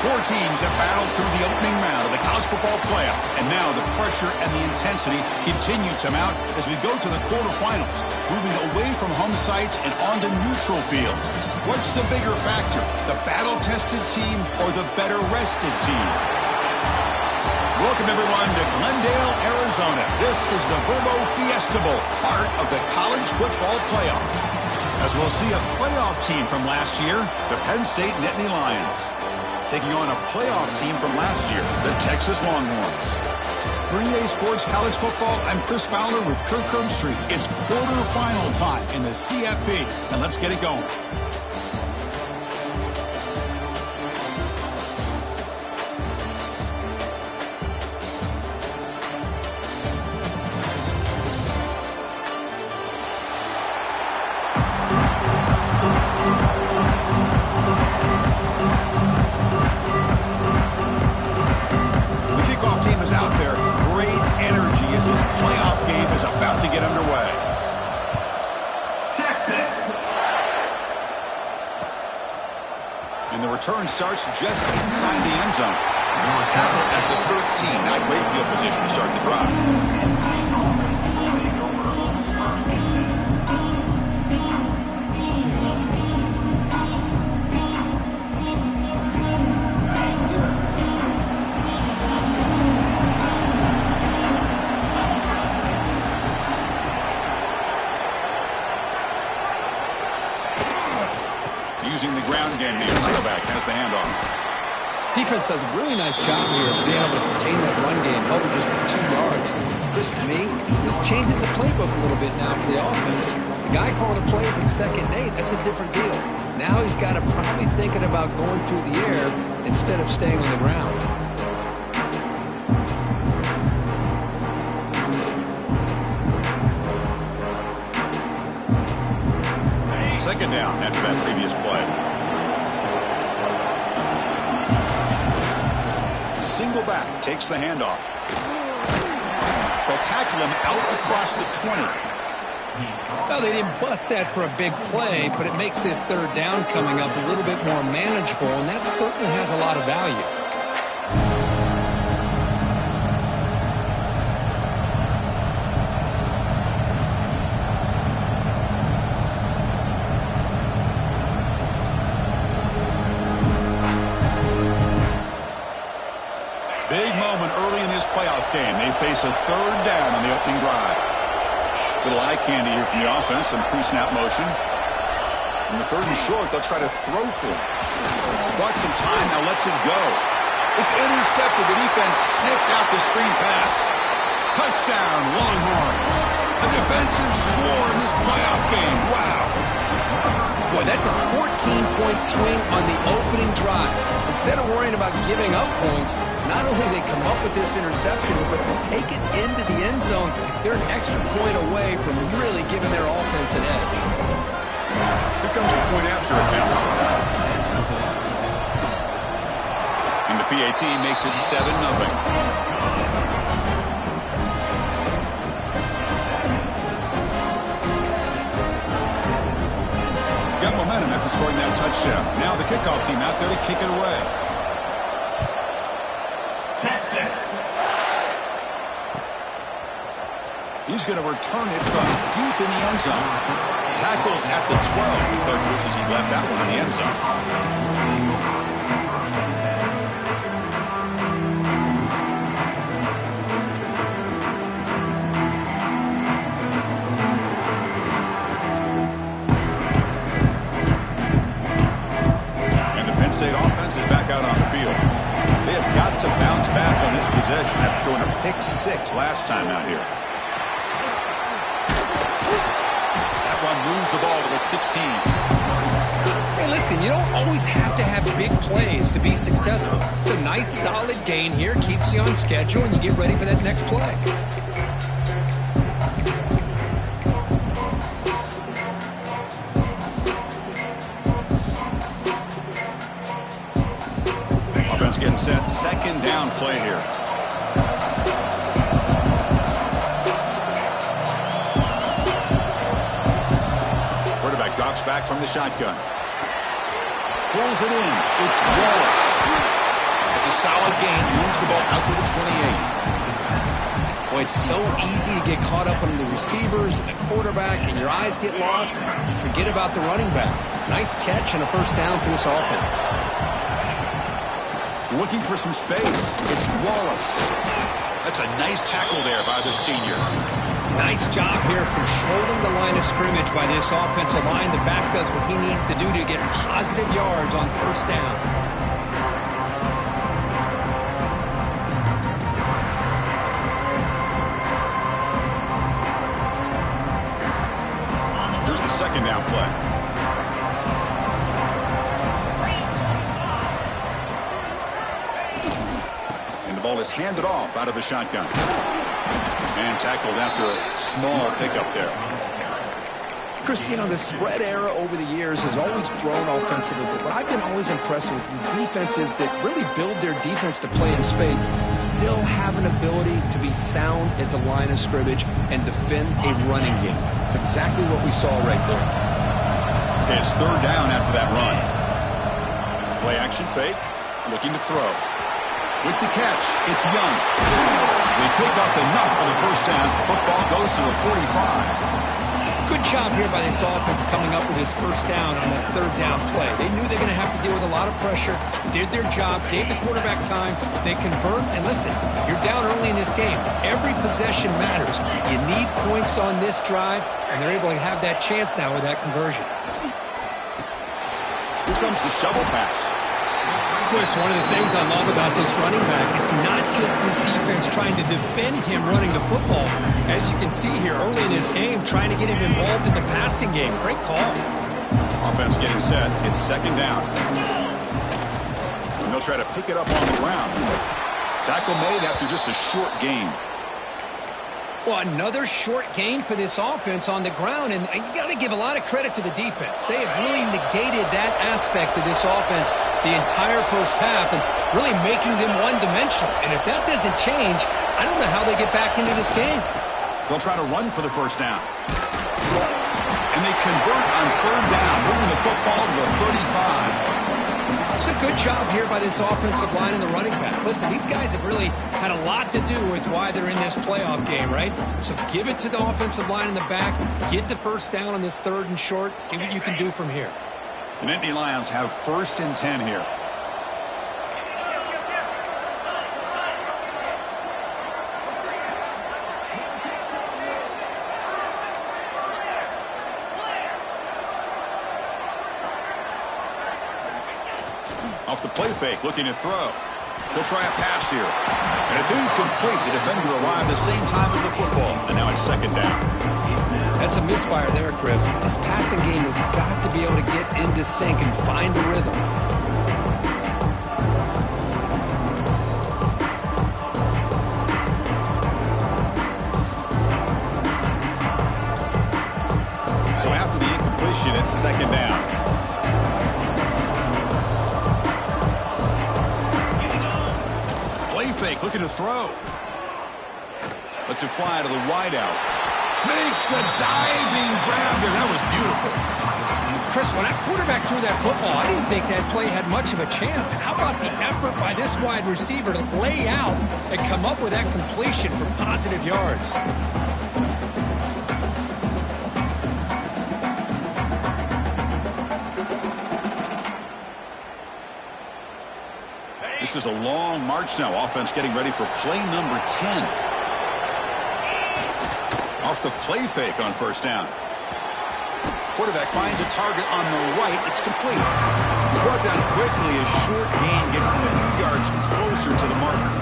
Four teams have battled through the opening round of the college football playoff, and now the pressure and the intensity continue to mount as we go to the quarterfinals, moving away from home sites and onto neutral fields. What's the bigger factor, the battle-tested team or the better-rested team? Welcome, everyone, to Glendale, Arizona. This is the Verbo Fiesta Bowl, part of the college football playoff. As we'll see a playoff team from last year, the Penn State Nittany Lions, taking on a playoff team from last year, the Texas Longhorns. For EA Sports College Football, I'm Chris Fowler with Kirk Herbstreit. It's quarterfinal time in the CFP, and let's get it going. Turn starts just inside the end zone. Tackle at the 13. Not great field position to start the drive. Using the ground game, the tailback has the handoff. Defense does a really nice job here of being able to contain that run game, over just 2 yards. This, to me, this changes the playbook a little bit now for the offense. The guy calling the plays at 2nd and 8, that's a different deal. Now he's got to probably thinking about going through the air instead of staying on the ground. Second down after that previous play. Single back takes the handoff. They'll tackle him out across the 20. Well, they didn't bust that for a big play, but it makes this 3rd down coming up a little bit more manageable, and that certainly has a lot of value. Big moment early in this playoff game. They face a 3rd down on the opening drive. Little eye candy here from the offense, some pre-snap motion. In the 3rd and short, they'll try to throw for it. Bought some time, now lets it go. It's intercepted. The defense sniffed out the screen pass. Touchdown, Longhorns. A defensive score in this playoff game. Wow. Boy, that's a 14-point swing on the opening drive. Instead of worrying about giving up points, not only do they come up with this interception, but to take it into the end zone, they're an extra point away from really giving their offense an edge. Here comes the point after attempt. And the PAT makes it 7-0. Got momentum after scoring that touchdown. Now the kickoff team out there to kick it away. Texas. He's going to return it from deep in the end zone. Tackled at the 12. The coach wishes he left that one in the end zone. State offense is back out on the field. They have got to bounce back on this possession after going a pick-6 last time out here. That one moves the ball to the 16. Hey, listen, you don't always have to have big plays to be successful. It's a nice, solid gain here. Keeps you on schedule, and you get ready for that next play. Offense getting set. Second down play here. Quarterback drops back from the shotgun. Pulls it in. It's Wallace. It's a solid gain. Moves the ball out to the 28. Boy, it's so easy to get caught up on the receivers and the quarterback, and your eyes get lost. You forget about the running back. Nice catch and a first down for this offense. Looking for some space. It's Wallace. That's a nice tackle there by the senior. Nice job here of controlling the line of scrimmage by this offensive line. The back does what he needs to do to get positive yards on first down. Here's the second down play. And the ball is handed off out of the shotgun. And tackled after a small pickup there. Chris, you know, the spread era over the years has always grown offensively, but what I've been always impressed with defenses that really build their defense to play in space still have an ability to be sound at the line of scrimmage and defend a running game. It's exactly what we saw right there. Okay, it's third down after that run. Play action fake, looking to throw. With the catch, it's Young. They pick up enough for the first down. Football goes to the 45. Good job here by this offense coming up with his first down on that third down play. They knew they're going to have to deal with a lot of pressure, did their job, gave the quarterback time, they convert, and listen, you're down early in this game. Every possession matters. You need points on this drive, and they're able to have that chance now with that conversion. Here comes the shovel pass. Chris, one of the things I love about this running back, it's not just this defense trying to defend him running the football. As you can see here early in this game, trying to get him involved in the passing game. Great call. Offense getting set. It's second down. And they'll try to pick it up on the ground. Tackle made after just a short gain. Well, another short gain for this offense on the ground, and you got to give a lot of credit to the defense. They have really negated that aspect of this offense the entire first half and really making them one-dimensional. And if that doesn't change, I don't know how they get back into this game. They'll try to run for the first down. And they convert on third down, moving the football to the 35. It's a good job here by this offensive line and the running back. Listen, these guys have really had a lot to do with why they're in this playoff game, right? So give it to the offensive line in the back, get the first down on this third and short, see what you can do from here. The Nittany Lions have first and 10 here. Off the play fake, looking to throw. He'll try a pass here. And it's incomplete. The defender arrived the same time as the football. And now it's second down. That's a misfire there, Chris. This passing game has got to be able to get into sync and find a rhythm. So after the incompletion, it's second down. Fake, looking to throw. Lets it fly to the wideout. Makes the diving grab there. That was beautiful. Chris, when that quarterback threw that football, I didn't think that play had much of a chance. How about the effort by this wide receiver to lay out and come up with that completion for positive yards? This is a long march now. Offense getting ready for play number 10. Off the play fake on first down. Quarterback finds a target on the right. It's complete. brought down quickly. A short gain gets them a few yards closer to the marker.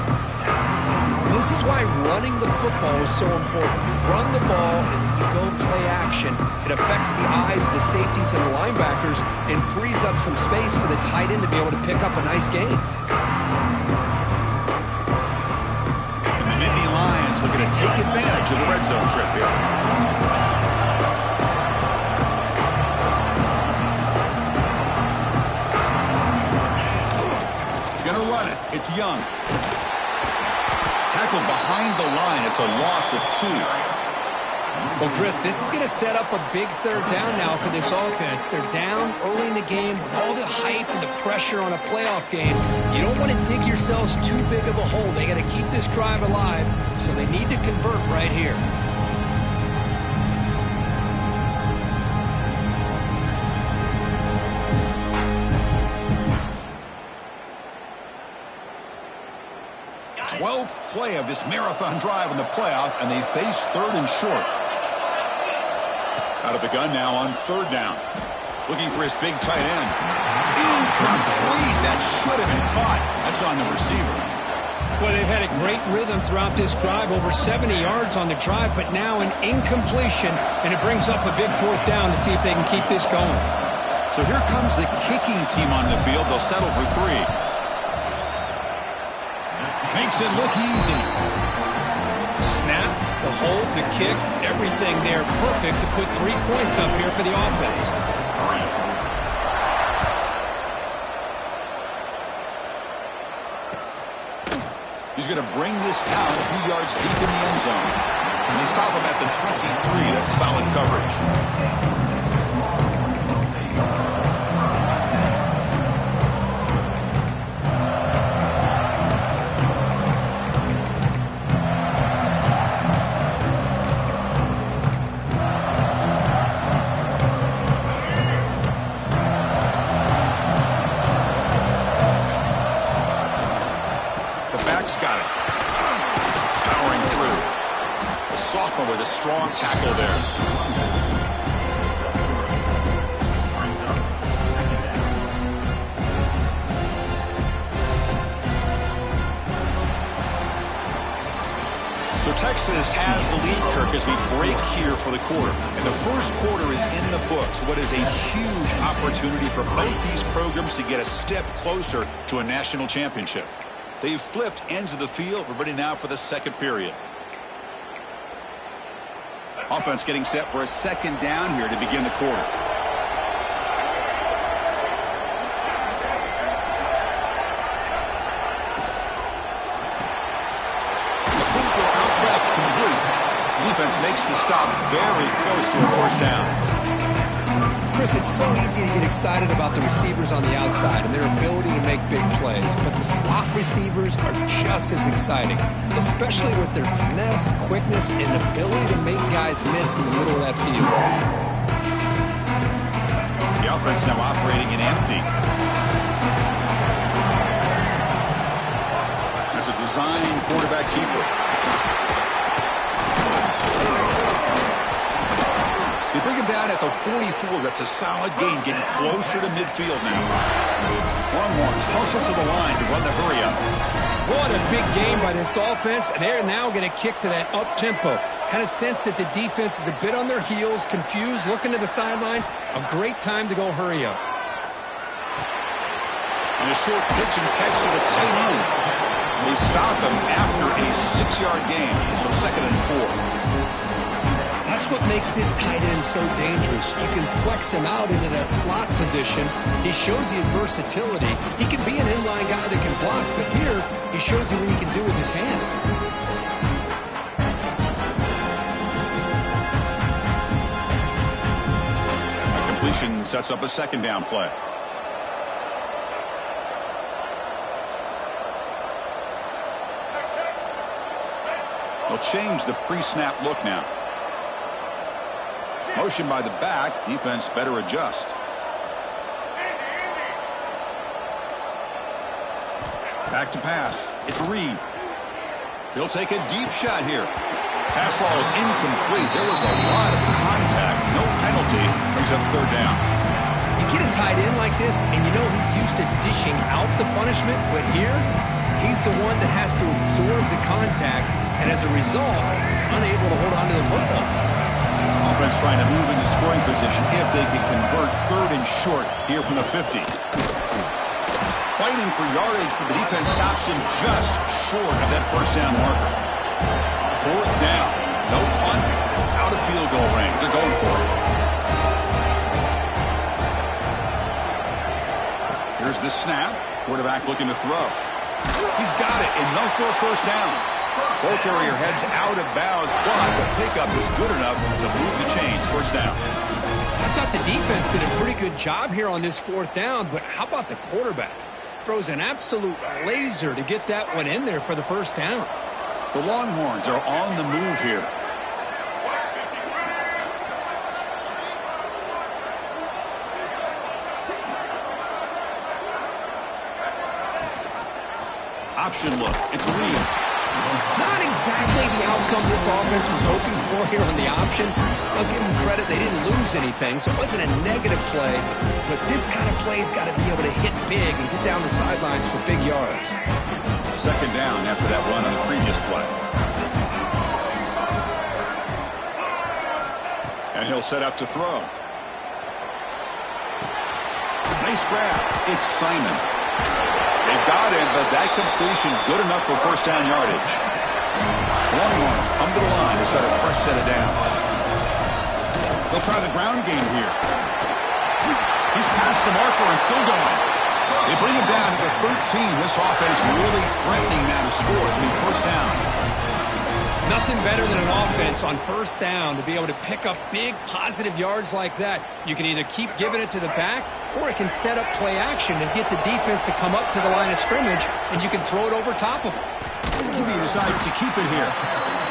This is why running the football is so important. You run the ball, and then you go play action. It affects the eyes of the safeties and the linebackers and frees up some space for the tight end to be able to pick up a nice gain. And the Nittany Lions looking to take advantage of the red zone trip here. Gonna run it. It's Young. Tackled behind the line. It's a loss of 2. Well, Chris, this is going to set up a big third down now for this offense. They're down early in the game with all the hype and the pressure on a playoff game. You don't want to dig yourselves too big of a hole. They got to keep this drive alive, so they need to convert right here. Play of this marathon drive in the playoff, and they face 3rd and short. Out of the gun now on 3rd down. Looking for his big tight end. Incomplete. That should have been caught. That's on the receiver. Well, they've had a great rhythm throughout this drive, over 70 yards on the drive, but now an incompletion, and it brings up a big 4th down to see if they can keep this going. So here comes the kicking team on the field. They'll settle for 3. Makes it look easy. Snap, the hold, the kick, everything there perfect to put 3 points up here for the offense. He's going to bring this out a few yards deep in the end zone. And they stop him at the 23. That's solid coverage. With a strong tackle there. So Texas has the lead, Kirk, as we break here for the quarter. And the first quarter is in the books. What is a huge opportunity for both these programs to get a step closer to a national championship. They've flipped ends of the field. We're ready now for the second period. Offense getting set for a 2nd down here to begin the quarter. The pull for out left complete. Defense makes the stop very close to a 1st down. Chris, it's so easy to get excited about the receivers on the outside and their ability to make big plays, but the slot receivers are just as exciting, especially with their finesse, quickness, and ability to make guys miss in the middle of that field. The offense now operating in empty. That's a design quarterback keeper. They bring him down at the 44. That's a solid gain, getting closer to midfield now. Longhorns hustle to the line to run the hurry up. What a big game by this offense, and they're now going to kick to that up-tempo. Kind of sense that the defense is a bit on their heels, confused, looking to the sidelines. A great time to go hurry up. And a short pitch and catch to the tight end. They stop him after a 6-yard gain, so 2nd and 4. That's what makes this tight end so dangerous. You can flex him out into that slot position. He shows you his versatility. He can be an inline guy that can block, but here he shows you what he can do with his hands. A completion sets up a 2nd down play. They'll change the pre-snap look now. Motion by the back. Defense better adjust. Back to pass. It's Reed. He'll take a deep shot here. Pass ball is incomplete. There was a lot of contact. No penalty. Brings up 3rd down. You get a tight end like this, and you know he's used to dishing out the punishment, but here, he's the one that has to absorb the contact, and as a result, he's unable to hold on to the football. Offense trying to move into scoring position if they can convert 3rd and short here from the 50. Fighting for yardage, but the defense stops him just short of that first down marker. 4th down. No punt. Out of field goal range. They're going for it. Here's the snap. Quarterback looking to throw. He's got it. Enough for a first down. Ball carrier heads out of bounds, but the pickup is good enough to move the chains. First down. I thought the defense did a pretty good job here on this 4th down, but how about the quarterback? Throws an absolute laser to get that one in there for the first down. The Longhorns are on the move here. Option look. It's Reed. Not exactly the outcome this offense was hoping for here on the option. I'll give them credit. They didn't lose anything, so it wasn't a negative play. But this kind of play's got to be able to hit big and get down the sidelines for big yards. 2nd down after that run on the previous play. And he'll set up to throw. Nice grab. It's Simon. They got him, but that completion good enough for first down yardage. Longhorns come to the line to set a fresh set of downs. They'll try the ground game here. He's past the marker and still going. They bring him down to the 13. This offense really threatening now to score to be first down. Nothing better than an offense on first down to be able to pick up big positive yards like that. You can either keep giving it to the back, or it can set up play action and get the defense to come up to the line of scrimmage, and you can throw it over top of them. He decides to keep it here.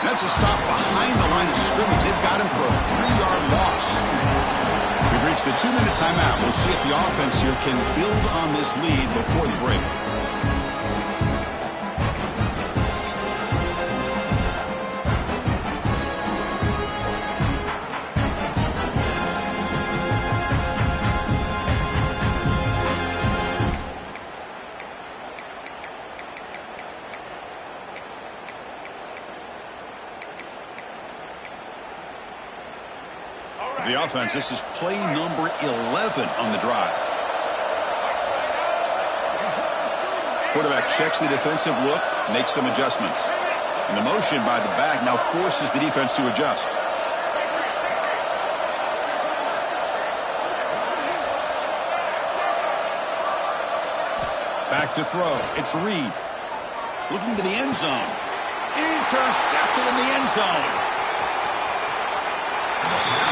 That's a stop behind the line of scrimmage. They've got him for a 3-yard loss. We've reached the 2-minute timeout. We'll see if the offense here can build on this lead before the break. The offense, this is play number 11 on the drive. Quarterback checks the defensive look, makes some adjustments. And the motion by the back now forces the defense to adjust. Back to throw. It's Reed. Looking to the end zone. Intercepted in the end zone.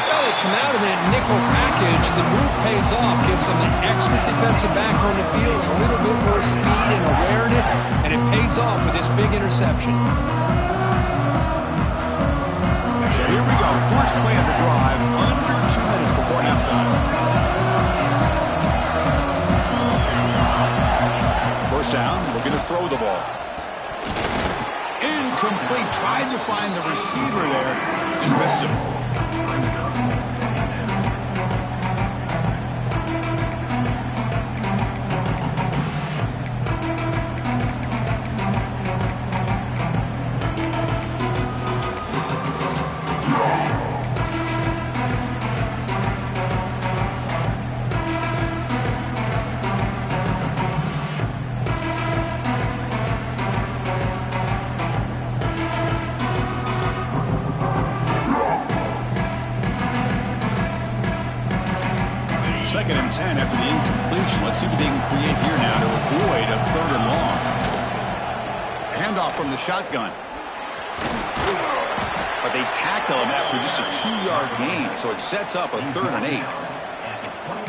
Well, they come out of that nickel package. The move pays off, gives them an extra defensive back on the field, a little bit more speed and awareness, and it pays off with this big interception. So here we go. First play of the drive, under 2 minutes before halftime. First down, looking to throw the ball. Incomplete. Tried to find the receiver there. Just missed him. Second and 10 after the incompletion. Let's see what they can create here now to avoid a 3rd and long. Handoff from the shotgun. But they tackle him after just a 2-yard gain, so it sets up a 3rd and 8.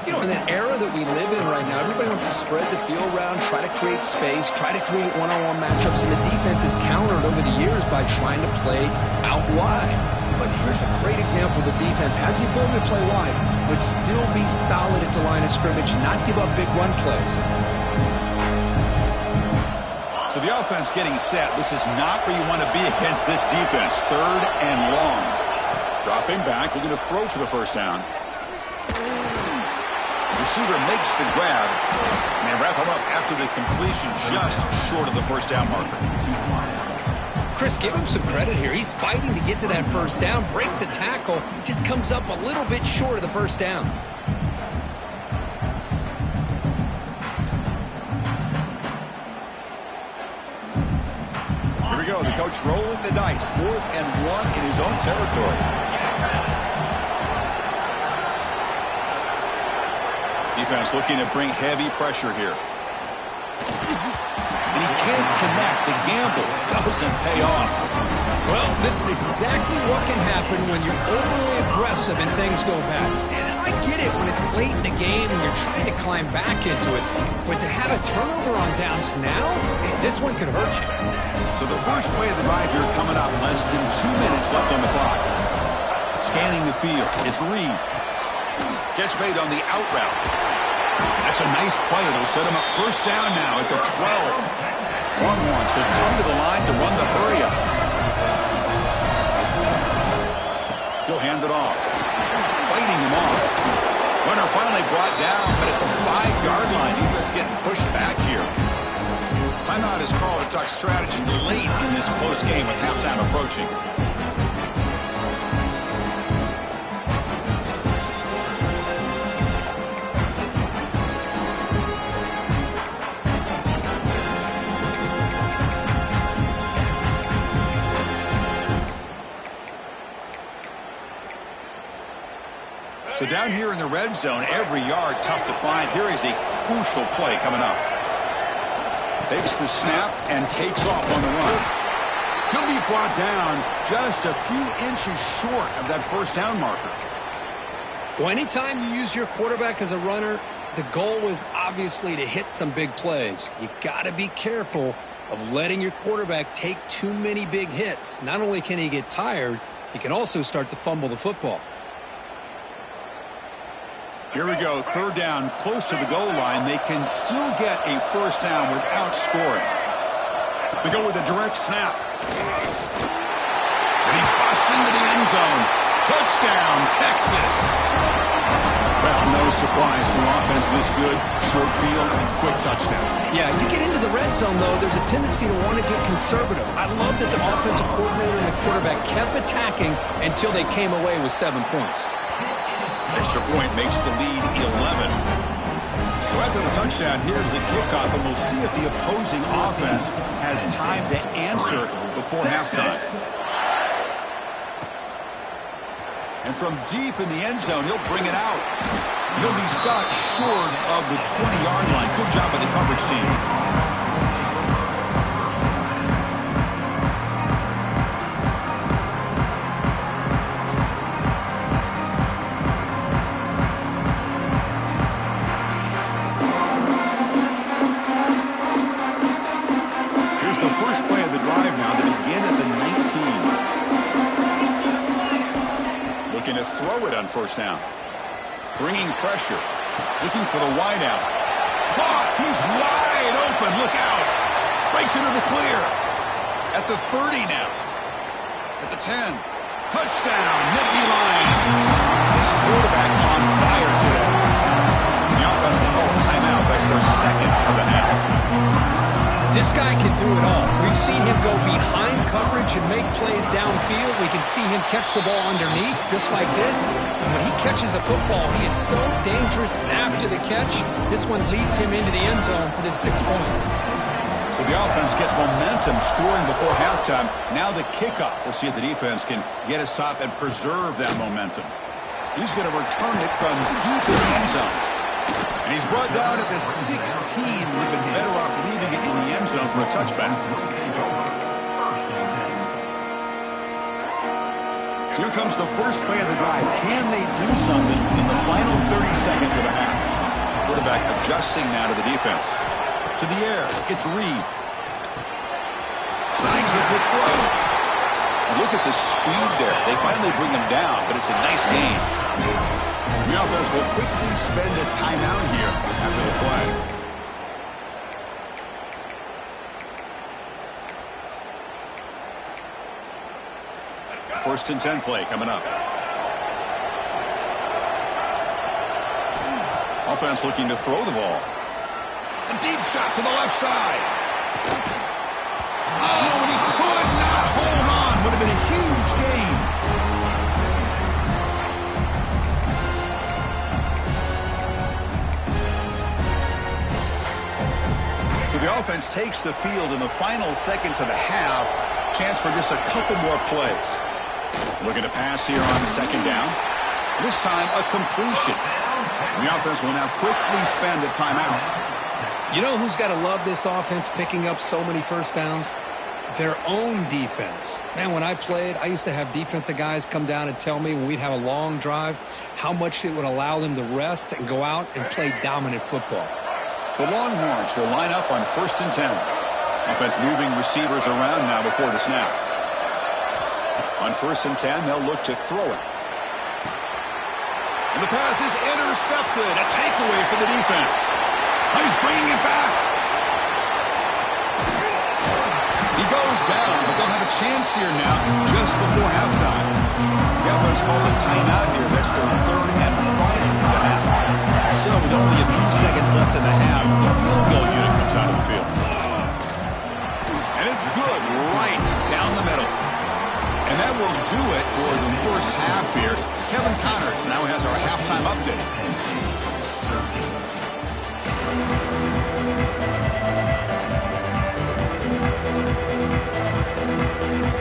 You know, in that era that we live in right now, everybody wants to spread the field around, try to create space, try to create one-on-one matchups, and the defense has countered over the years by trying to play out wide. But here's a great example. The defense has the ability to play wide, but still be solid at the line of scrimmage, not give up big run plays. So the offense getting set. This is not where you want to be against this defense. 3rd and long. Dropping back, looking to throw for the first down. Receiver makes the grab, and they wrap him up after the completion just short of the first down marker. Chris, give him some credit here. He's fighting to get to that first down, breaks the tackle, just comes up a little bit short of the first down. Here we go, the coach rolling the dice. 4th and 1 in his own territory. Defense looking to bring heavy pressure here. And he can't connect. The gamble doesn't pay off. Well, this is exactly what can happen when you're overly aggressive and things go bad. And I get it when it's late in the game and you're trying to climb back into it. But to have a turnover on downs now, this one could hurt you. So the first play of the drive here coming up. Less than 2 minutes left on the clock. Scanning the field. It's Reed. Catch made on the out route. That's a nice play. It'll set him up first down now at the 12. One wants to come to the line to run the hurry up. He'll hand it off. Fighting him off. Runner finally brought down, but at the 5-yard line, defense getting pushed back here. Timeout is called to talk strategy late in this close game with halftime approaching. So down here in the red zone, every yard tough to find. Here is a crucial play coming up. Takes the snap and takes off on the run. He'll be brought down just a few inches short of that first down marker. Well, anytime you use your quarterback as a runner, the goal is obviously to hit some big plays. You got to be careful of letting your quarterback take too many big hits. Not only can he get tired, he can also start to fumble the football. Here we go, 3rd down, close to the goal line. They can still get a first down without scoring. They go with a direct snap. And he busts into the end zone. Touchdown, Texas. Well, no surprise for offense this good. Short field, quick touchdown. Yeah, you get into the red zone, though, there's a tendency to want to get conservative. I love that the offensive coordinator and the quarterback kept attacking until they came away with 7 points. Extra point makes the lead 11. So after the touchdown, here's the kickoff, and we'll see if the opposing offense has time to answer before halftime. And from deep in the end zone, he'll bring it out. He'll be stopped short of the 20-yard line. Good job by the coverage team. To throw it on first down. Bringing pressure. Looking for the wideout. Caught. He's wide open. Look out. Breaks into the clear. At the 30 now. At the 10. Touchdown. Nittany Lions. This quarterback on fire today. The offense will call a timeout. That's their second of the half. This guy can do it all. We've seen him go behind coverage and make plays downfield. We can see him catch the ball underneath, just like this. And when he catches a football, he is so dangerous after the catch. This one leads him into the end zone for the 6 points. So the offense gets momentum, scoring before halftime. Now the kickoff. We'll see if the defense can get his top and preserve that momentum. He's going to return it from deep in the end zone. And he's brought down at the 16. Would have been better off leaving it in the end zone for a touchback. So here comes the first play of the drive. Can they do something in the final 30 seconds of the half? Quarterback adjusting now to the defense. To the air. It's Reed. Snags a good throw. And look at the speed there. They finally bring him down, but it's a nice game. The offense will quickly spend a timeout here after the play. First and 10 play coming up. offense looking to throw the ball. A deep shot to the left side. Oh, and he could not hold on. Would have been a huge gain. So the offense takes the field in the final seconds of the half. Chance for just a couple more plays. Looking to pass here on second down. This time, a completion. The offense will now quickly spend a timeout. You know who's got to love this offense picking up so many first downs? Their own defense. Man, when I played, I used to have defensive guys come down and tell me when we'd have a long drive how much it would allow them to rest and go out and play dominant football. The Longhorns will line up on 1st and 10. Offense moving receivers around now before the snap. On 1st and 10, they'll look to throw it. And the pass is intercepted. A takeaway for the defense. He's bringing it back. He goes down, but they'll have a chance here now just before halftime. The offense calls a timeout here. That's their 3rd and final of the half. So with only a few seconds left in the half, the field goal unit comes out of the field. And it's good right down the middle. And that will do it for the first half here. Kevin Connors now has our halftime update.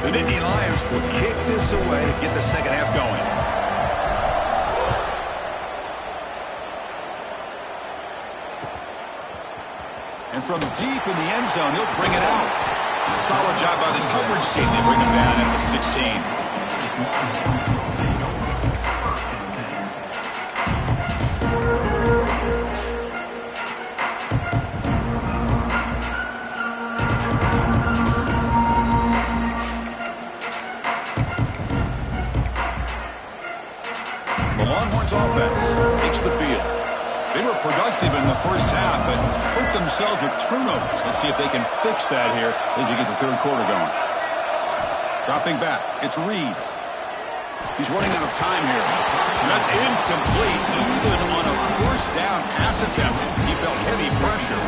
The Nittany Lions will kick this away to get the second half going. And from deep in the end zone, he'll bring it out. Solid job by the coverage team. They bring him down at the 16. The Longhorns offense takes the field. They were productive in the first half, but hurt themselves with turnovers. Let's see if they can fix that here as we get the third quarter going. Dropping back, it's Reed. He's running out of time here. And that's incomplete. Even on a first down pass attempt, he felt heavy pressure.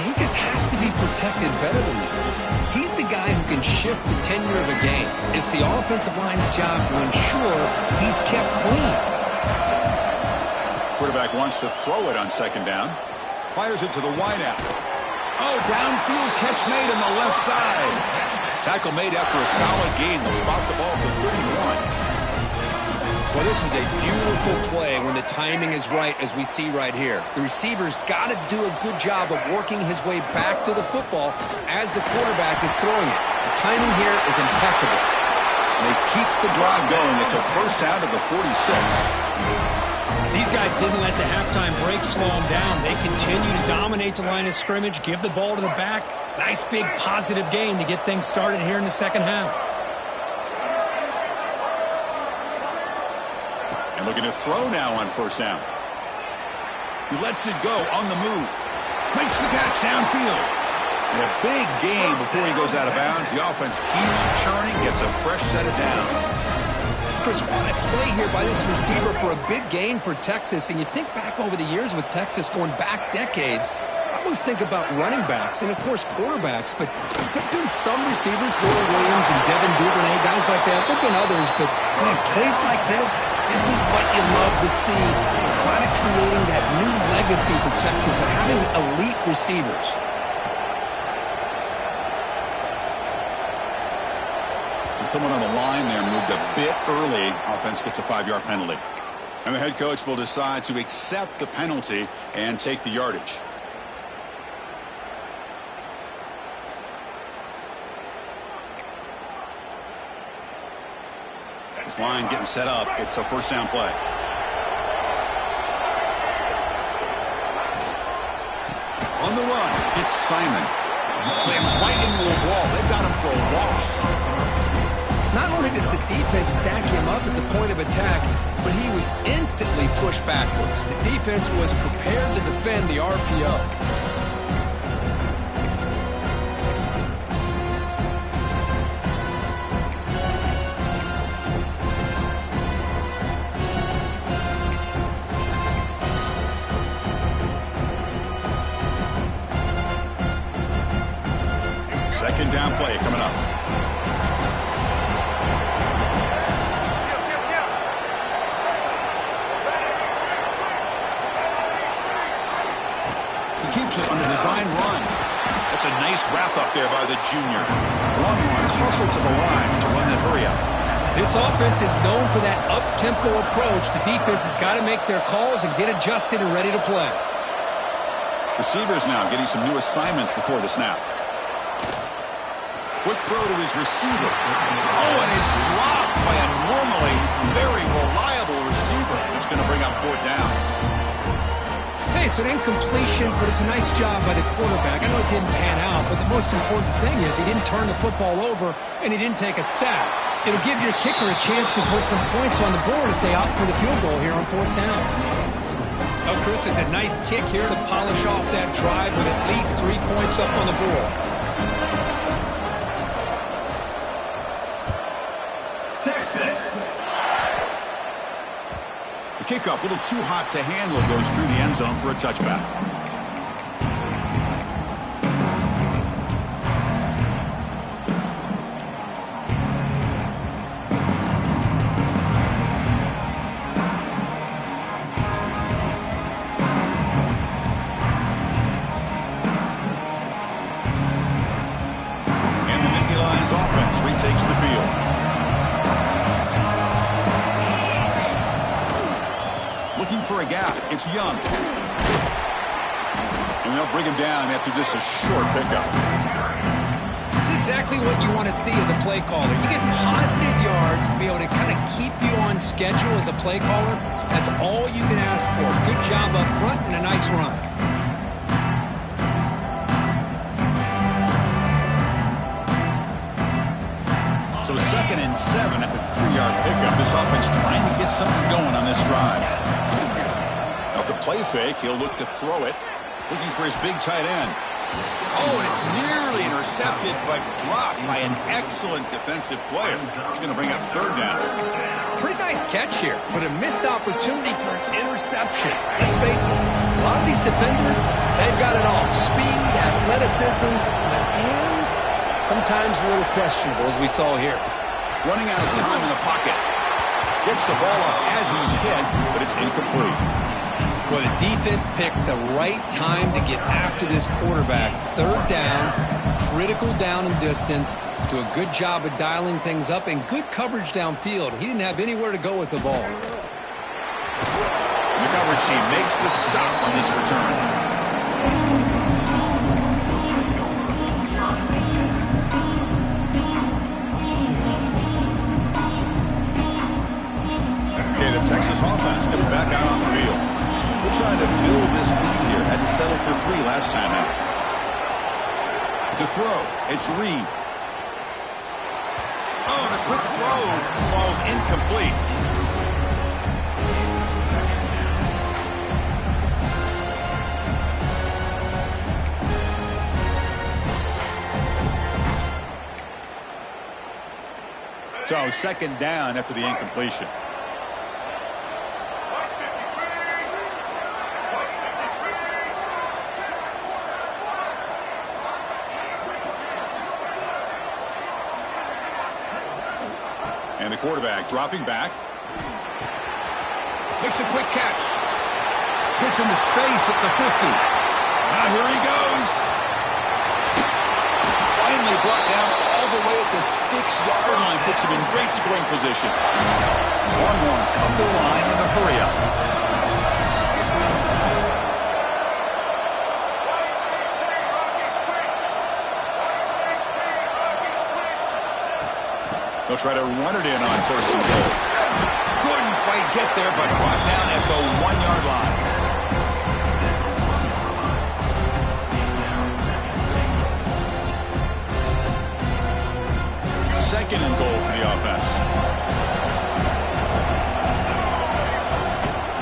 He just has to be protected better than that. He's the guy who can shift the tenure of a game. It's the offensive line's job to ensure he's kept clean. Quarterback wants to throw it on second down. Fires it to the wideout. Oh, downfield catch made on the left side. Tackle made after a solid gain. Will spot the ball for 31. Well, this is a beautiful play when the timing is right, as we see right here. The receiver's got to do a good job of working his way back to the football as the quarterback is throwing it. The timing here is impeccable. They keep the drive going. It's a first out of the 46. These guys didn't let the halftime break slow them down. They continue to dominate the line of scrimmage, give the ball to the back. Nice big positive gain to get things started here in the second half. And looking to throw now on first down. He lets it go on the move. Makes the catch downfield. And a big gain before he goes out of bounds. The offense keeps churning, gets a fresh set of downs. Chris, what a play here by this receiver for a big gain for Texas. And you think back over the years with Texas going back decades, I always think about running backs and, of course, quarterbacks. But there have been some receivers, Will Williams and Devin Duvernay, guys like that. There have been others. But, man, plays like this is what you love to see. Kind of creating that new legacy for Texas of having elite receivers. Someone on the line there moved a bit early. Offense gets a 5-yard penalty. And the head coach will decide to accept the penalty and take the yardage. This line getting set up. It's a first down play. On the run, it's Simon. Slams right into a wall. They've got him for a loss. Not only does the defense stack him up at the point of attack, but he was instantly pushed backwards. The defense was prepared to defend the RPO. Second down play coming up. He keeps it on the design run. That's a nice wrap up there by the junior. Longhorns hustle to the line to run the hurry up. This offense is known for that up-tempo approach. The defense has got to make their calls and get adjusted and ready to play. Receivers now getting some new assignments before the snap. Quick throw to his receiver. Oh, and it's dropped by a normally very reliable receiver. It's going to bring up fourth down. Hey, it's an incompletion, but it's a nice job by the quarterback. I know it didn't pan out, but the most important thing is he didn't turn the football over and he didn't take a sack. It'll give your kicker a chance to put some points on the board if they opt for the field goal here on fourth down. Oh, Chris, it's a nice kick here to polish off that drive with at least 3 points up on the board. The kickoff, a little too hot to handle, goes through the end zone for a touchback. And the Nittany Lions offense retakes the field. Looking for a gap. It's Young. And they'll bring him down after just a short pickup. This is exactly what you want to see as a play caller. You get positive yards to be able to kind of keep you on schedule as a play caller. That's all you can ask for. Good job up front and a nice run. So 2nd and 7 at the 3-yard pickup. This offense trying to get something going on this drive. Off the play fake, he'll look to throw it. Looking for his big tight end. Oh, it's nearly intercepted, but dropped by an excellent defensive player. It's going to bring up third down. Pretty nice catch here, but a missed opportunity for an interception. Let's face it, a lot of these defenders, they've got it all. Speed, athleticism, but hands, sometimes a little questionable, as we saw here. Running out of time in the pocket. Gets the ball up as he's hit, but it's incomplete. Well, the defense picks the right time to get after this quarterback. Third down, critical down and distance. Do a good job of dialing things up and good coverage downfield. He didn't have anywhere to go with the ball. The coverage team makes the stop on this return. Okay, the Texas offense comes back out on the field. We're trying to build this lead here. Had to settle for 3 last time out. To throw, it's Reed. Oh, the quick throw falls incomplete. So 2nd down after the incompletion. And the quarterback dropping back. Makes a quick catch. Gets into space at the 50. Now here he goes. Finally brought down all the way at the 6-yard line. Puts him in great scoring position. Longhorns come to the line in the hurry up. They'll try to run it in on 1st and goal. Couldn't quite get there, but brought down at the 1-yard line. Second and goal for the offense.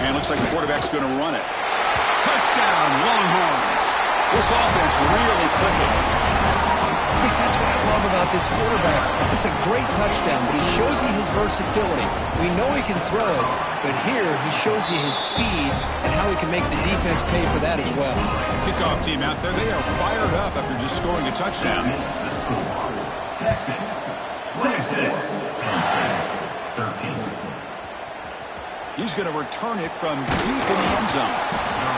And looks like the quarterback's going to run it. Touchdown, Longhorns. This offense really clicking. Chris, that's what I love about this quarterback. It's a great touchdown, but he shows you his versatility. We know he can throw it, but here he shows you his speed and how he can make the defense pay for that as well. Kickoff team out there, they are fired up after just scoring a touchdown. Texas, 26, 13. He's going to return it from deep in the end zone.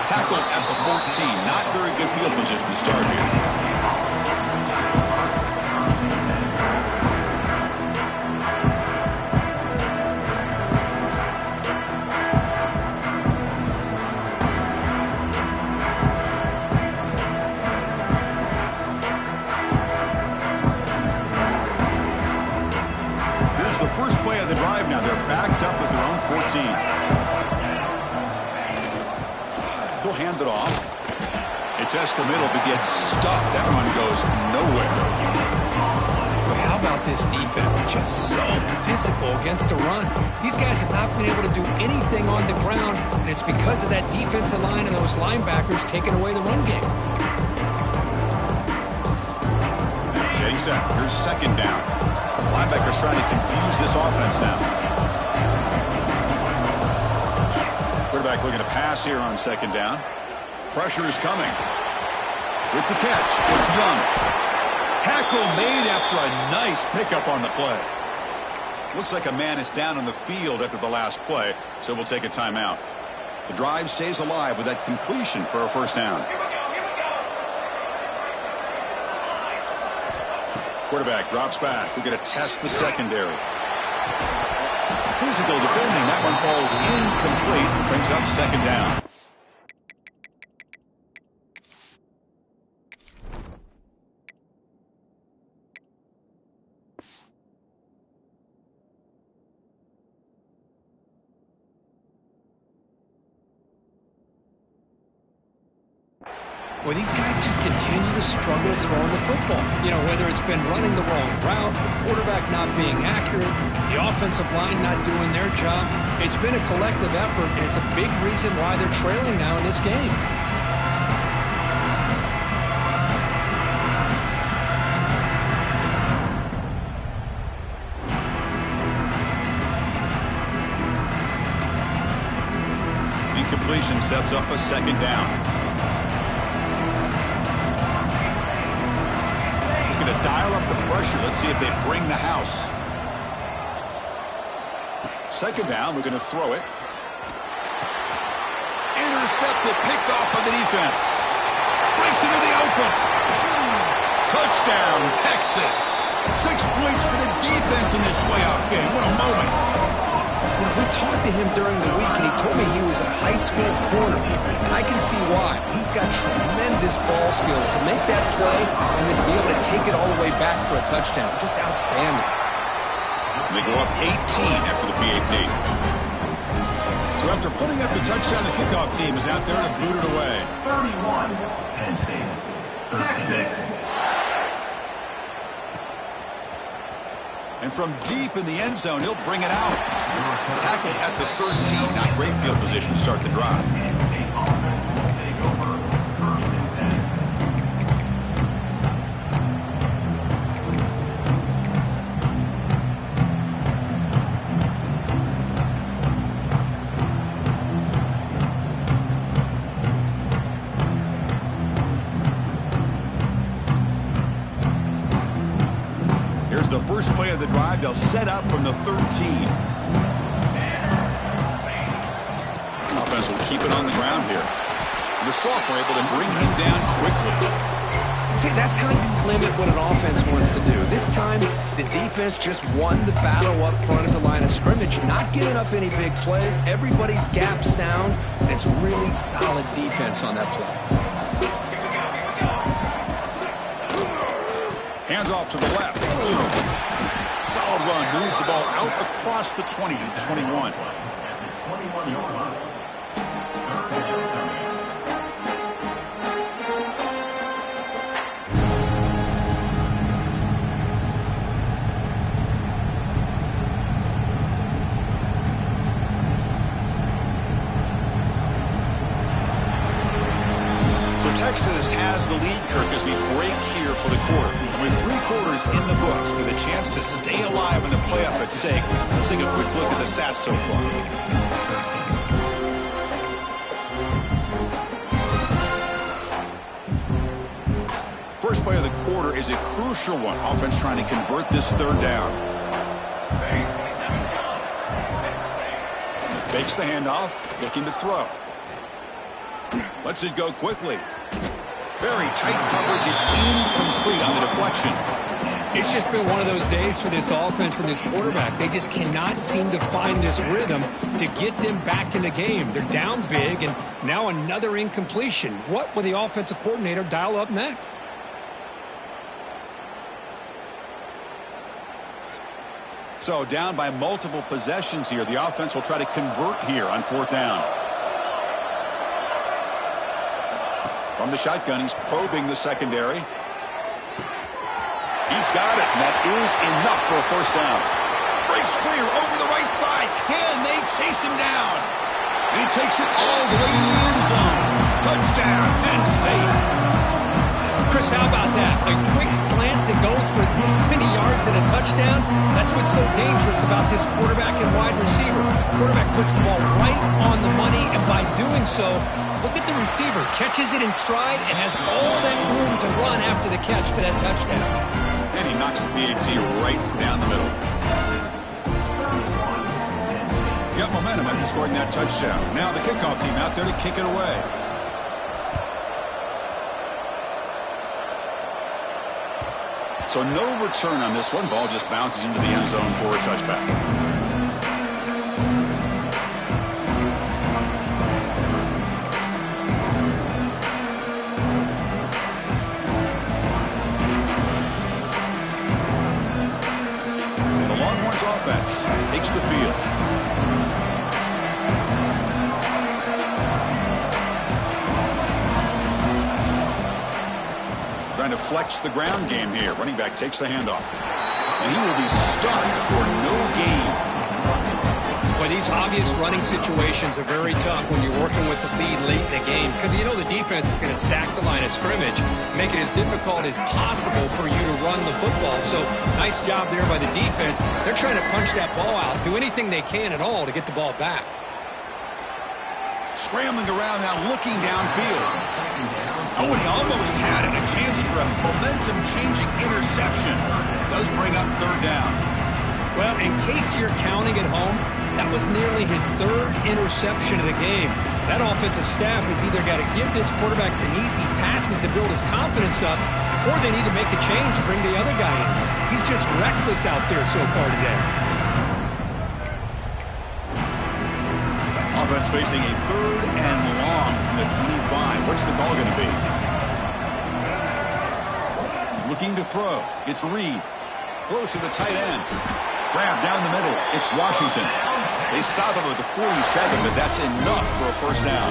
Tackled at the 14. Not very good field position to start here. Here's the first play of the drive now. They're backed up at their own 14. He'll hand it off. It tests the middle, but gets stuffed. That one goes nowhere. Boy, how about this defense? Just so physical against the run. These guys have not been able to do anything on the ground, and it's because of that defensive line and those linebackers taking away the run game. Getting set. Here's second down. Linebackers trying to confuse this offense now. Quarterback looking to pass here on second down. Pressure is coming. With the catch, it's Young. Tackle made after a nice pickup on the play. Looks like a man is down on the field after the last play, so we'll take a timeout. The drive stays alive with that completion for a first down. Quarterback drops back. We're going to test the secondary. Physical defending. That one falls incomplete. Brings up second down. Well, these guys just continue to struggle throwing the football. You know, whether it's been running the wrong route, the quarterback not being accurate, the offensive line not doing their job. It's been a collective effort, and it's a big reason why they're trailing now in this game. Incompletion sets up a second down. To dial up the pressure. Let's see if they bring the house. Second down, we're going to throw it. Intercepted, picked off by the defense. Breaks into the open. Touchdown, Texas. 6 points for the defense in this playoff game. What a moment. You know, we talked to him during the week, and he told me he was a high school corner. And I can see why. He's got tremendous ball skills to make that play and then to be able to take it all the way back for a touchdown. Just outstanding. They go up 18 after the PAT. So after putting up the touchdown, the kickoff team is out there to boot it away. 31, Penn State, Texas. And from deep in the end zone, he'll bring it out. Tackled at the 13. Not great field position to start the drive. Here's the first play of the drive. They'll set up from the 13. Offense will keep it on the ground here. And the sophomore able to bring him down quickly. See, that's how you limit what an offense wants to do. This time, the defense just won the battle up front at the line of scrimmage, not giving up any big plays. Everybody's gap sound, and it's really solid defense on that play. Hands off to the left. Solid run. Moves the ball out across the 20 to the 21. So Texas has has the lead, Kirk, as we break here for the quarter. And with 3 quarters in the books with a chance to stay alive in the playoff at stake, let's take a quick look at the stats so far. First play of the quarter is a crucial one. Offense trying to convert this 3rd down. Fakes the handoff, looking to throw. Lets it go quickly. Very tight coverage. It's incomplete on the deflection. It's just been one of those days for this offense and this quarterback. They just cannot seem to find this rhythm to get them back in the game. They're down big, and now another incompletion. What will the offensive coordinator dial up next? So down by multiple possessions here. The offense will try to convert here on 4th down. From the shotgun, he's probing the secondary. He's got it, and that is enough for a 1st down. Breaks clear over the right side. Can they chase him down? He takes it all the way to the end zone. Touchdown, Penn State. Chris, how about that? A quick slant that goes for this many yards and a touchdown. That's what's so dangerous about this quarterback and wide receiver. Quarterback puts the ball right on the money, and by doing so, look at the receiver. Catches it in stride and has all that room to run after the catch for that touchdown. And he knocks the PAT right down the middle. Got momentum after scoring that touchdown. Now the kickoff team out there to kick it away. So no return on this one. Ball just bounces into the end zone for a touchback. And the Longhorns offense takes the field. Trying to flex the ground game here. Running back takes the handoff. And he will be stuffed for no gain. Boy, these obvious running situations are very tough when you're working with the lead late in the game, because you know the defense is going to stack the line of scrimmage, make it as difficult as possible for you to run the football. So nice job there by the defense. They're trying to punch that ball out, do anything they can at all to get the ball back. Scrambling around now, looking downfield. Oh, and he almost had it. A chance for a momentum-changing interception. Does bring up 3rd down. Well, in case you're counting at home, that was nearly his 3rd interception of the game. That offensive staff has either got to give this quarterback some easy passes to build his confidence up, or they need to make a change and bring the other guy in. He's just reckless out there so far today. Offense facing a 3rd and long from the 25. What's the call going to be? Looking to throw. It's Reed. Throws to the tight end. Grab down the middle. It's Washington. They stop him at the 47, but that's enough for a 1st down.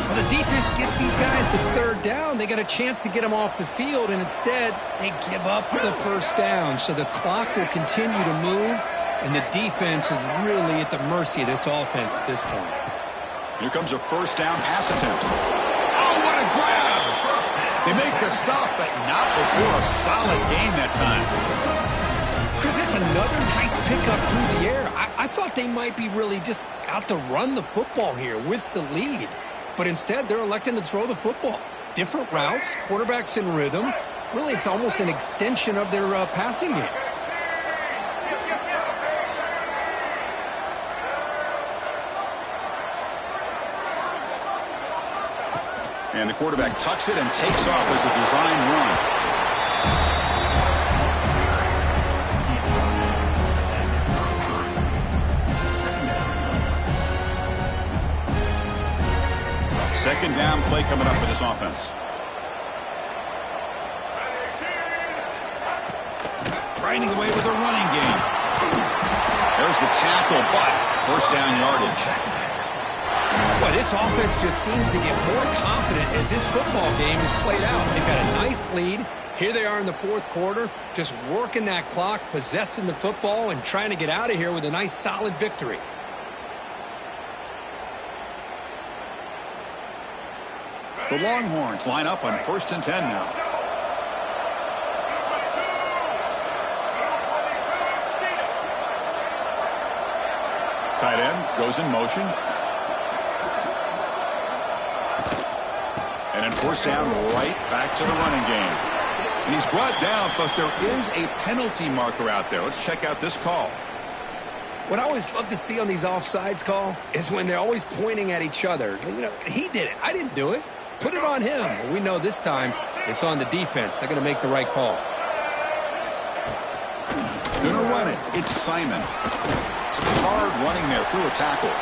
Well, the defense gets these guys to 3rd down. They got a chance to get them off the field, and instead they give up the 1st down. So the clock will continue to move, and the defense is really at the mercy of this offense at this point. Here comes a 1st down pass attempt. Oh, what a grab! They make the stop, but not before a solid gain that time. Chris, that's another nice pickup through the air. I thought they might be really just out to run the football here with the lead. But instead, they're electing to throw the football. Different routes, quarterbacks in rhythm. Really, it's almost an extension of their passing game. And the quarterback tucks it and takes off as a design run. Second down play coming up for this offense. Grinding away with a running game. There's the tackle, but 1st down yardage. Boy, this offense just seems to get more confident as this football game is played out. They've got a nice lead. Here they are in the 4th quarter, just working that clock, possessing the football, and trying to get out of here with a nice, solid victory. The Longhorns line up on 1st and 10 now. Tight end goes in motion. And then 1st down, right back to the running game. And he's brought down, but there is a penalty marker out there. Let's check out this call. What I always love to see on these offsides call is when they're always pointing at each other. You know, he did it. I didn't do it. Put it on him. Well, we know this time it's on the defense. They're going to make the right call. Going to run it. It's Simon. Some hard running there through a tackle.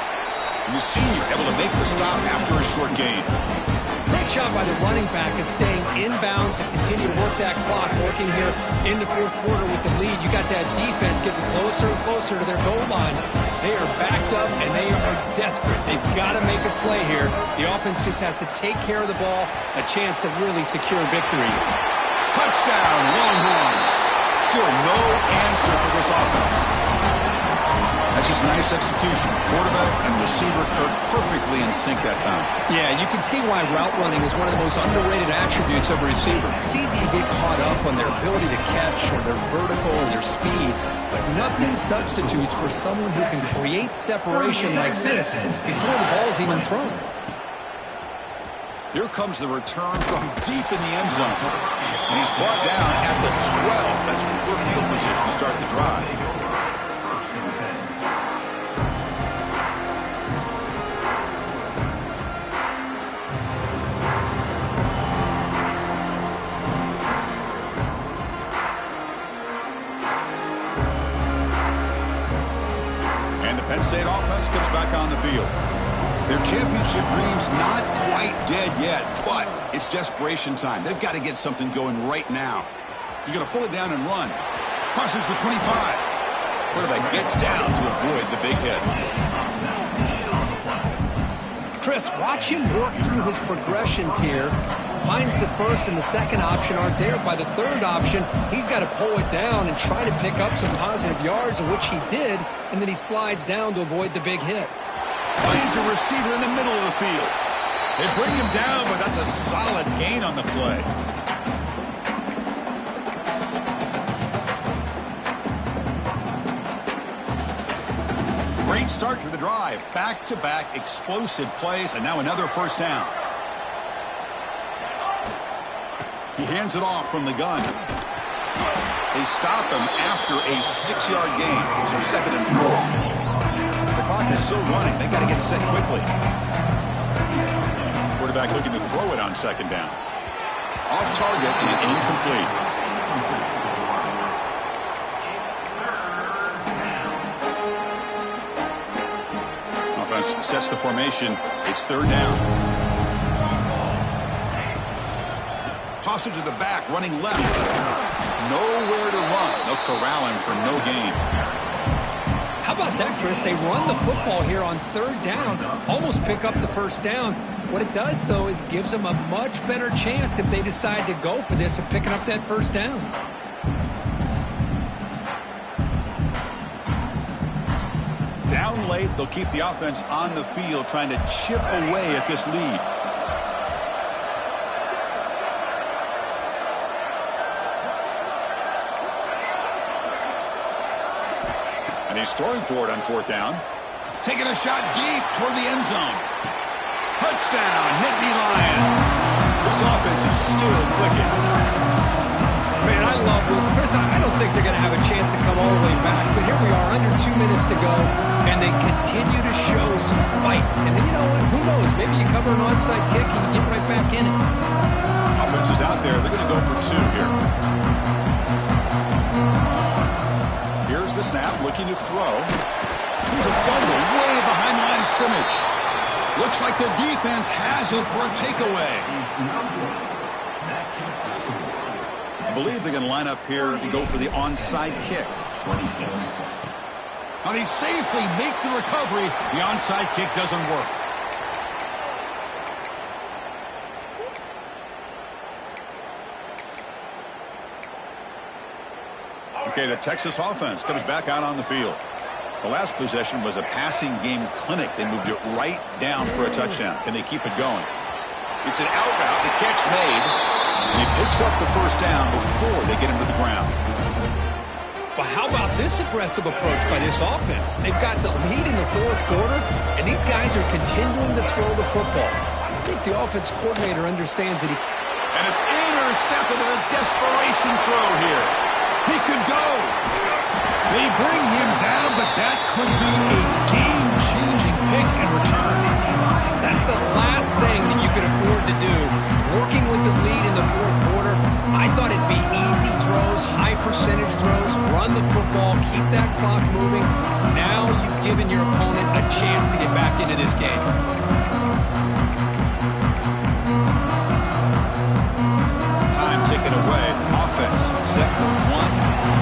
And the senior able to make the stop after a short gain. Great job by the running back is staying inbounds to continue to work that clock, working here in the 4th quarter with the lead. You got that defense getting closer and closer to their goal line. They are backed up, and they are desperate. They've got to make a play here. The offense just has to take care of the ball, a chance to really secure victory. Touchdown, Longhorns. Still no answer for this offense. That's just nice execution. Quarterback and receiver perfectly in sync that time. Yeah, you can see why route running is one of the most underrated attributes of a receiver. It's easy to get caught up on their ability to catch or their vertical and their speed, but nothing substitutes for someone who can create separation like this before the ball's even thrown. Here comes the return from deep in the end zone. And he's brought down at the 12. That's poor field position to start the drive. Penn State offense comes back on the field. Their championship dream's not quite dead yet, but it's desperation time. They've got to get something going right now. He's going to pull it down and run. Crosses the 25. Quarterback gets down to avoid the big hit. Chris, watch him work through his progressions here. Finds the 1st and the 2nd option aren't there. By the 3rd option, he's got to pull it down and try to pick up some positive yards, of which he did, and then he slides down to avoid the big hit. Finds a receiver in the middle of the field. They bring him down, but that's a solid gain on the play. Great start to the drive. Back-to-back explosive plays, and now another 1st down. He hands it off from the gun. They stop him after a 6-yard gain. So 2nd and 4. The clock is still running. They got to get set quickly. Quarterback looking to throw it on 2nd down. Off target and incomplete. Offense sets the formation. It's 3rd down. Toss it to the back, running left. Nowhere to run. They'll corral him for no gain. How about that, Chris? They run the football here on 3rd down, almost pick up the 1st down. What it does, though, is gives them a much better chance if they decide to go for this of picking up that 1st down. Down late, they'll keep the offense on the field, trying to chip away at this lead. And he's throwing for it on 4th down. Taking a shot deep toward the end zone. Touchdown, Nittany Lions. This offense is still clicking. Man, I love this. Chris, I don't think they're going to have a chance to come all the way back. But here we are, under 2 minutes to go, and they continue to show some fight. And then you know what? Who knows? Maybe you cover an onside kick and you get right back in it. Offense is out there. They're going to go for 2 here. Here's the snap, looking to throw. Here's a fumble way behind the line of scrimmage. Looks like the defense has it for a takeaway. I believe they're going to line up here to go for the onside kick. 26. Now they safely make the recovery. The onside kick doesn't work. Okay, the Texas offense comes back out on the field. The last possession was a passing game clinic. They moved it right down for a touchdown. Can they keep it going? It's an out route, the catch made, and he picks up the first down before they get him to the ground. Well, how about this aggressive approach by this offense? They've got the lead in the fourth quarter, and these guys are continuing to throw the football. I think the offense coordinator understands that he... And it's intercepted, a desperation throw here. He could go. They bring him down, but that could be a game-changing pick and return. That's the last thing that you could afford to do. Working with the lead in the fourth quarter, I thought it'd be easy throws, high percentage throws, run the football, keep that clock moving. Now you've given your opponent a chance to get back into this game. Time ticking away. Offense set for one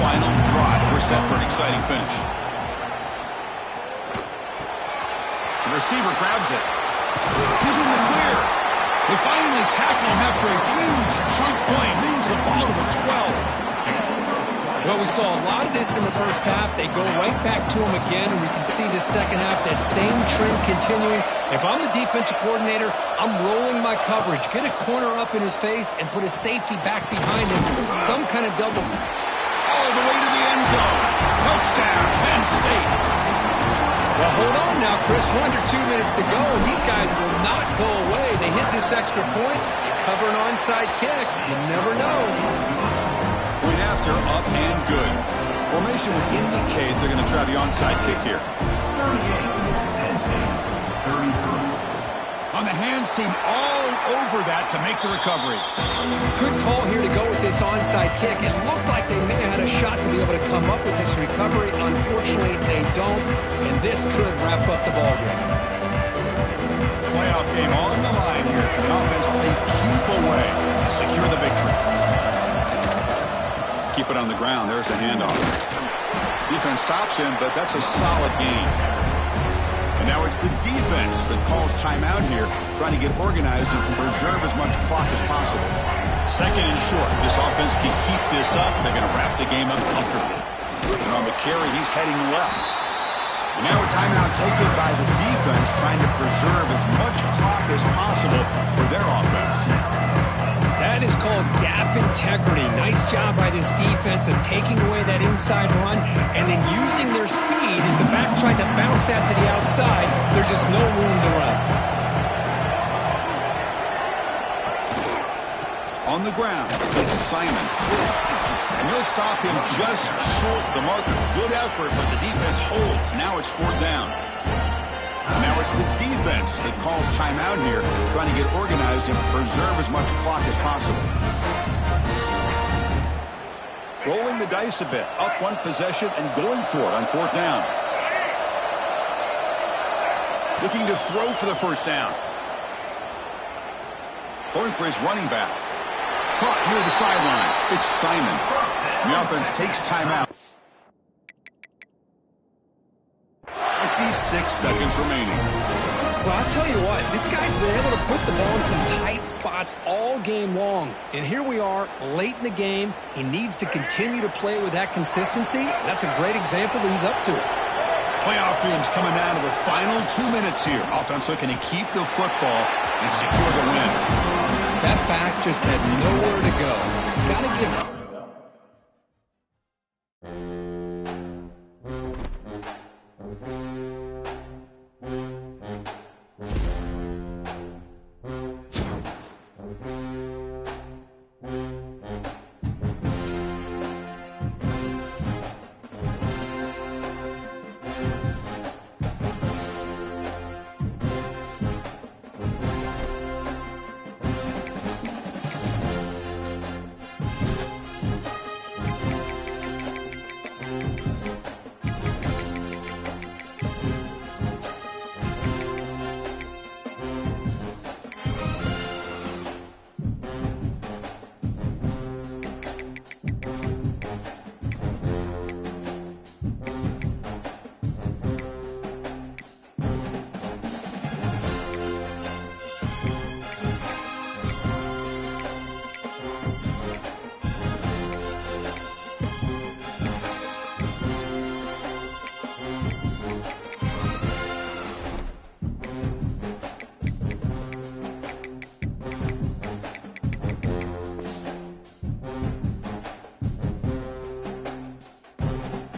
final drive. We're set for an exciting finish. The receiver grabs it. He's in the clear. They finally tackle him after a huge chunk play. Moves the ball to the 12. Well, we saw a lot of this in the first half. They go right back to him again, and we can see the second half, that same trend continuing. If I'm the defensive coordinator, I'm rolling my coverage. Get a corner up in his face and put a safety back behind him. Some kind of double. All the way to the end zone. Touchdown, Penn State. Well, hold on now, Chris. We're under 2 minutes to go. These guys will not go away. They hit this extra point. They cover an onside kick. You never know. Point after, up and good. Formation would indicate they're going to try the onside kick here. 38, Penn State, 33. On the hands, seem all over that to make the recovery. Good call here to go with this onside kick. It looked like they may have had a shot to be able to come up with this recovery. Unfortunately, they don't, and this could wrap up the ballgame. Playoff game on the line here. The offense they keep away. Secure the victory. Keep it on the ground. There's the handoff. Defense stops him, but that's a solid gain. And now it's the defense that calls timeout here, trying to get organized and preserve as much clock as possible. Second and short. This offense can keep this up. They're going to wrap the game up comfortably. And on the carry, he's heading left. And now a timeout taken by the defense, trying to preserve as much clock as possible for their offense. That is called gap integrity. Nice job by this defense of taking away that inside run and then using their speed as the back tried to bounce that to the outside. There's just no room to run. On the ground, it's Simon. And he'll stop him just short of the marker. Good effort, but the defense holds. Now it's fourth down. Now it's the defense that calls timeout here, trying to get organized and preserve as much clock as possible. Rolling the dice a bit, up one possession and going for it on fourth down. Looking to throw for the first down. Throwing for his running back. Caught near the sideline. It's Simon. The offense takes timeout. 56 seconds remaining. Well, I'll tell you what, this guy's been able to put the ball in some tight spots all game long. And here we are, late in the game. He needs to continue to play with that consistency. That's a great example that he's up to it. Playoff themes coming down to the final 2 minutes here. Offense looking to keep the football and secure the win. That back just had nowhere to go. Got to give